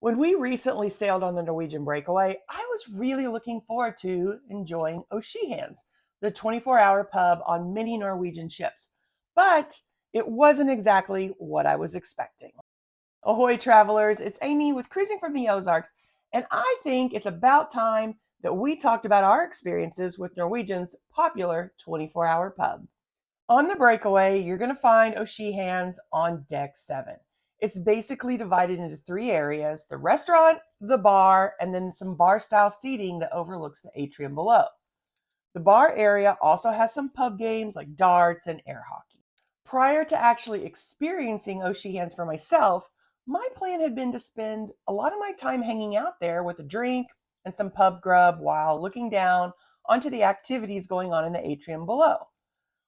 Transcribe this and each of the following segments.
When we recently sailed on the Norwegian breakaway, I was really looking forward to enjoying O'Sheehan's, the 24-hour pub on many Norwegian ships. But it wasn't exactly what I was expecting. Ahoy, travelers, it's Amy with Cruising from the Ozarks, and I think it's about time that we talked about our experiences with Norwegian's popular 24-hour pub. On the breakaway, you're going to find O'Sheehan's on deck 7. It's basically divided into three areas: the restaurant, the bar, and then some bar style seating that overlooks the atrium below. The bar area also has some pub games like darts and air hockey. Prior to actually experiencing O'Sheehan's for myself, my plan had been to spend a lot of my time hanging out there with a drink and some pub grub while looking down onto the activities going on in the atrium below.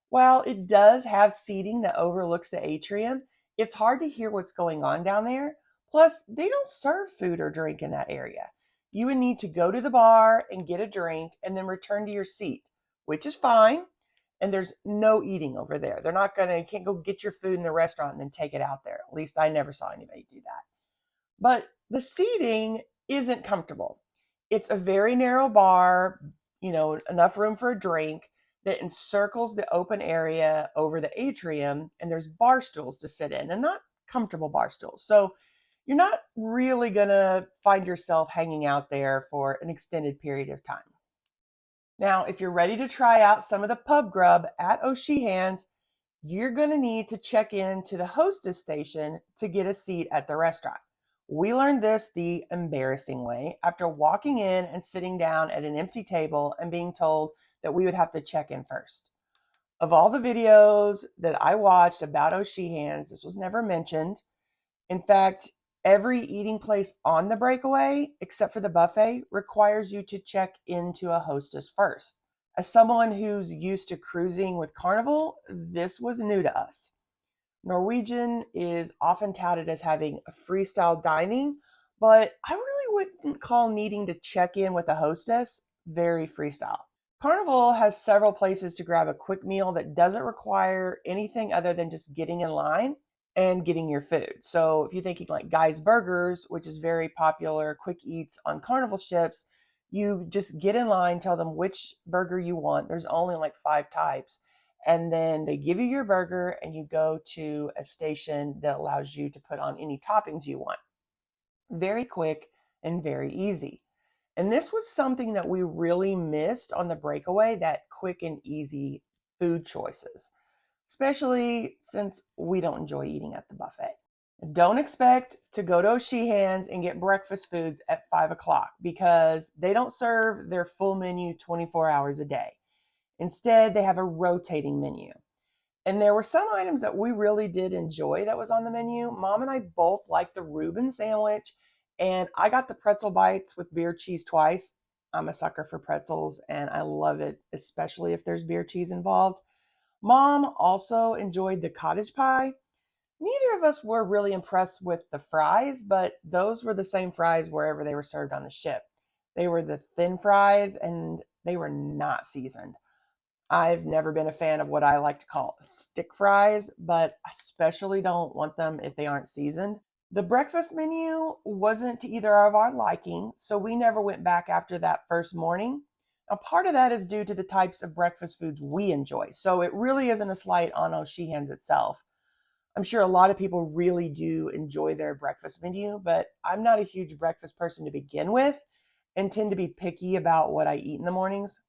While it does have seating that overlooks the atrium, it's hard to hear what's going on down there. Plus, they don't serve food or drink in that area. You would need to go to the bar and get a drink and then return to your seat, which is fine. And there's no eating over there. You can't go get your food in the restaurant and then take it out there. At least I never saw anybody do that. But the seating isn't comfortable. It's a very narrow bar, enough room for a drink that encircles the open area over the atrium, and there's bar stools to sit in, and not comfortable bar stools. So you're not really going to find yourself hanging out there for an extended period of time. Now, if you're ready to try out some of the pub grub at O'Sheehan's, you're going to need to check in to the hostess station to get a seat at the restaurant. We learned this the embarrassing way after walking in and sitting down at an empty table and being told that we would have to check in first. Of all the videos that I watched about O'Sheehan's, this was never mentioned. In fact, every eating place on the breakaway, except for the buffet, requires you to check into a hostess first. As someone who's used to cruising with Carnival, this was new to us. Norwegian is often touted as having a freestyle dining, but I really wouldn't call needing to check in with a hostess very freestyle. Carnival has several places to grab a quick meal that doesn't require anything other than just getting in line and getting your food. So if you're thinking like Guy's Burgers, which is very popular quick eats on Carnival ships, you just get in line, tell them which burger you want. There's only like 5 types. And then they give you your burger and you go to a station that allows you to put on any toppings you want. Very quick and very easy. And this was something that we really missed on the breakaway, that quick and easy food choices, especially since we don't enjoy eating at the buffet. Don't expect to go to O'Sheehan's and get breakfast foods at 5 o'clock because they don't serve their full menu 24 hours a day. Instead, they have a rotating menu. And there were some items that we really did enjoy that was on the menu. Mom and I both liked the Reuben sandwich, and I got the pretzel bites with beer cheese twice. I'm a sucker for pretzels, and I love it, especially if there's beer cheese involved. Mom also enjoyed the cottage pie. Neither of us were really impressed with the fries, but those were the same fries wherever they were served on the ship. They were the thin fries, and they were not seasoned. I've never been a fan of what I like to call stick fries, but I especially don't want them if they aren't seasoned. The breakfast menu wasn't to either of our liking, so we never went back after that first morning. A part of that is due to the types of breakfast foods we enjoy, so it really isn't a slight on O'Sheehan's itself. I'm sure a lot of people really do enjoy their breakfast menu, but I'm not a huge breakfast person to begin with and tend to be picky about what I eat in the mornings.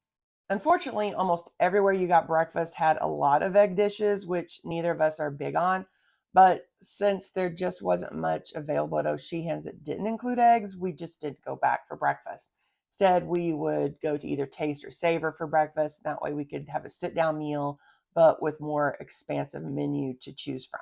Unfortunately, almost everywhere you got breakfast had a lot of egg dishes, which neither of us are big on. But since there just wasn't much available at O'Sheehan's that didn't include eggs, we just didn't go back for breakfast. Instead, we would go to either Taste or Savor for breakfast. That way we could have a sit-down meal, but with more expansive menu to choose from.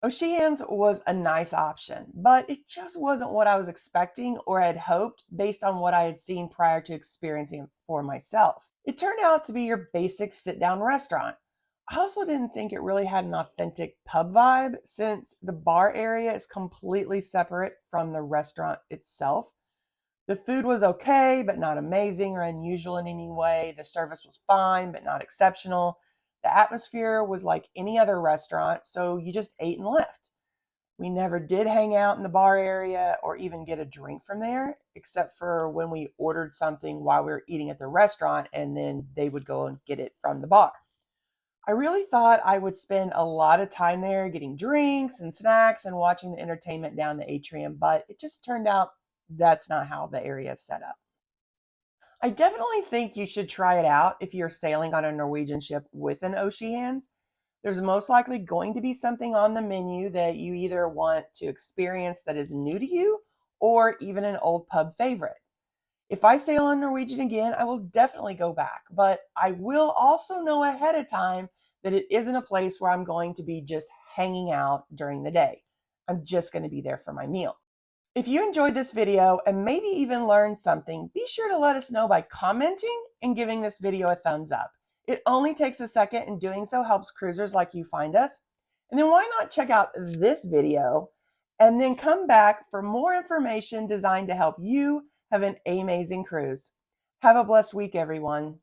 O'Sheehan's was a nice option, but it just wasn't what I was expecting or had hoped based on what I had seen prior to experiencing it for myself. It turned out to be your basic sit-down restaurant. I also didn't think it really had an authentic pub vibe since the bar area is completely separate from the restaurant itself. The food was okay, but not amazing or unusual in any way. The service was fine, but not exceptional. The atmosphere was like any other restaurant, so you just ate and left. We never did hang out in the bar area or even get a drink from there, except for when we ordered something while we were eating at the restaurant and then they would go and get it from the bar. I really thought I would spend a lot of time there getting drinks and snacks and watching the entertainment down the atrium, but it just turned out that's not how the area is set up. I definitely think you should try it out if you're sailing on a Norwegian ship with an Oceans. There's most likely going to be something on the menu that you either want to experience that is new to you or even an old pub favorite. If I sail on Norwegian again, I will definitely go back, but I will also know ahead of time that it isn't a place where I'm going to be just hanging out during the day. I'm just going to be there for my meal. If you enjoyed this video and maybe even learned something, be sure to let us know by commenting and giving this video a thumbs up. It only takes a second, and doing so helps cruisers like you find us. And then why not check out this video and then come back for more information designed to help you have an amazing cruise. Have a blessed week, everyone.